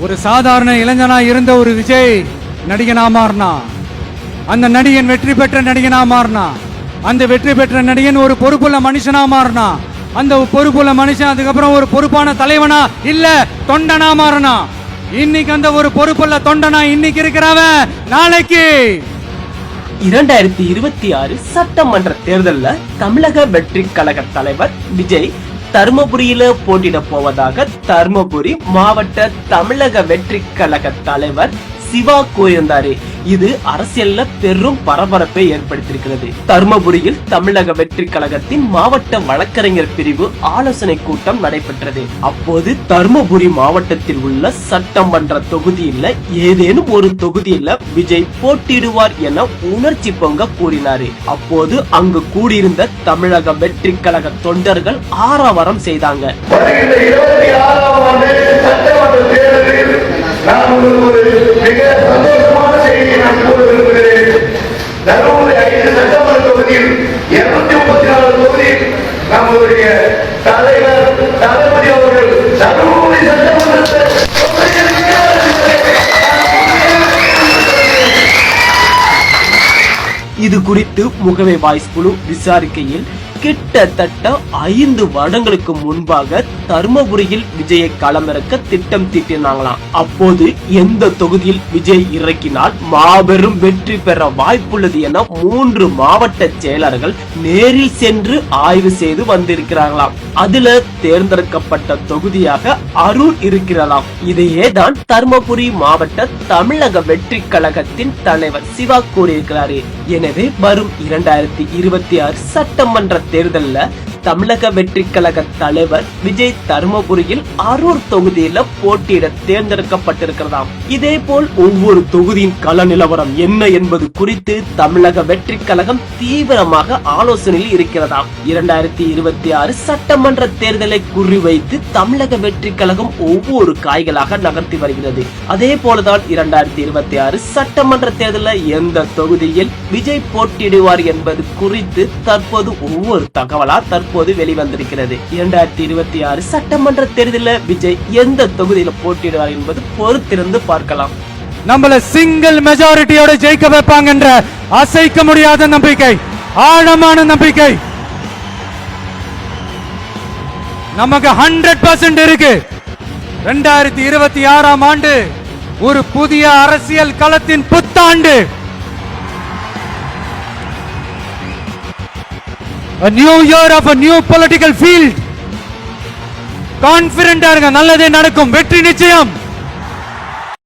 ஒரு சாதாரண இளைஞனா இருந்த ஒரு விஜய் நடிகனா மாறினா. அந்த நடிகன் வெற்றி பெற்ற நடிகனா மாறினா. அந்த வெற்றி பெற்ற நடிகன் ஒரு பொறுப்புள்ள மனுஷனா மாறினா. அந்த பொறுப்புள்ள மனுஷன் அதுக்கப்புறம் ஒரு பொறுப்பான தலைவனா இல்ல தொண்டனா மாறினா. இன்னைக்கு அந்த ஒரு பொறுப்புள்ள தொண்டனா இன்னைக்கு இருக்கிறவன் நாளைக்கு 2026 சட்டமன்ற தேர்தலில் தமிழக வெற்றி கழக தலைவர் விஜய் தர்மபுரியில போட்டியிட போவதாக தர்மபுரி மாவட்ட தமிழக வெற்றி கழக தலைவர் சிவா கூறியிருந்தாரு. இது அரசியல்ல பெரும் பரபரப்பை ஏற்படுத்தியிருக்கிறது. தர்மபுரியில் தமிழக வெற்றி கழகத்தின் மாவட்ட வழக்கறிஞர் பிரிவு ஆலோசனை கூட்டம் நடைபெற்றது. அப்போது தர்மபுரி மாவட்டத்தில் உள்ள சட்டமன்ற தொகுதியில் ஏதேனும் ஒரு தொகுதியில் விஜய் போட்டியிடுவார் என உணர்ச்சி பொங்க கூறினார். அப்போது அங்கு கூடியிருந்த தமிழக வெற்றி கழக தொண்டர்கள் ஆரவாரம் செய்தாங்க. தருமபுரி 5 சட்டமன்ற தொகுதியில் 234 தொகுதியில் நம்முடைய தலைவர் தளபதி அவர்கள் தருமபுரி சட்டமன்றத்தை இது குறித்து முகவை வாய்ஸ் குழு விசாரிக்கையில் கிட்டத்தட்ட 5 வருடங்களுக்கு முன்பாக தர்மபுரியில் விஜயை களமிறக்க திட்டம் தீட்டினாங்களாம். அப்போது எந்த தொகுதியில் விஜய் இறக்கினால் மாபெரும் வெற்றி பெற வாய்ப்புள்ளது என 3 மாவட்ட செயலர்கள் நேரில் சென்று ஆய்வு செய்து வந்திருக்கிறார்களாம். அதுல தேர்ந்தெடுக்கப்பட்ட தொகுதியாக அரூர் இருக்கிறாராம். இதையே தான் தர்மபுரி மாவட்ட தமிழக வெற்றி கழகத்தின் தலைவர் சிவா கூறியிருக்கிறாரு. எனவே வரும் 2026 சட்டமன்ற தேர்தல்ல தமிழக வெற்றி கழக தலைவர் விஜய் தர்மபுரியில் அரூர் தொகுதியில போட்டியிட தேர்ந்தெடுக்கப்பட்டிருக்கிறதாம். இதே போல் ஒவ்வொரு தொகுதியின் கள நிலவரம் என்ன என்பது குறித்து தமிழக வெற்றி கழகம் தீவிரமாக ஆலோசனையில் இருக்கிறதாம். 2026 சட்டமன்ற தேர்தலை குறிவைத்து தமிழக வெற்றி கழகம் ஒவ்வொரு காய்களாக நகர்த்தி வருகிறது. அதே போலதான் 2026 சட்டமன்ற தேர்தலில் எந்த தொகுதியில் விஜய் போட்டியிடுவார் என்பது குறித்து தற்போது ஒவ்வொரு தகவலா வெளிவந்திருக்கிறது. 2026 சட்டமன்ற தேர்தலில் விஜய் எந்த தொகுதியில் போட்டியிடுவார் என்பது பொறுத்திருந்து பார்க்கலாம். நம்மள சிங்கிள் மெஜாரிட்டியோட ஜெயிக்க வைப்பாங்க என்ற அசைக்க முடியாத நம்பிக்கை, ஆழமான நம்பிக்கை நமக்கு 100% இருக்கு. 2026 ஆண்டு ஒரு புதிய அரசியல் களத்தின் புத்தாண்டு. A new year of a new political field. கான்ஃபிடென்ட்டா இருங்க, நல்லதே நடக்கும், வெற்றி நிச்சயம்.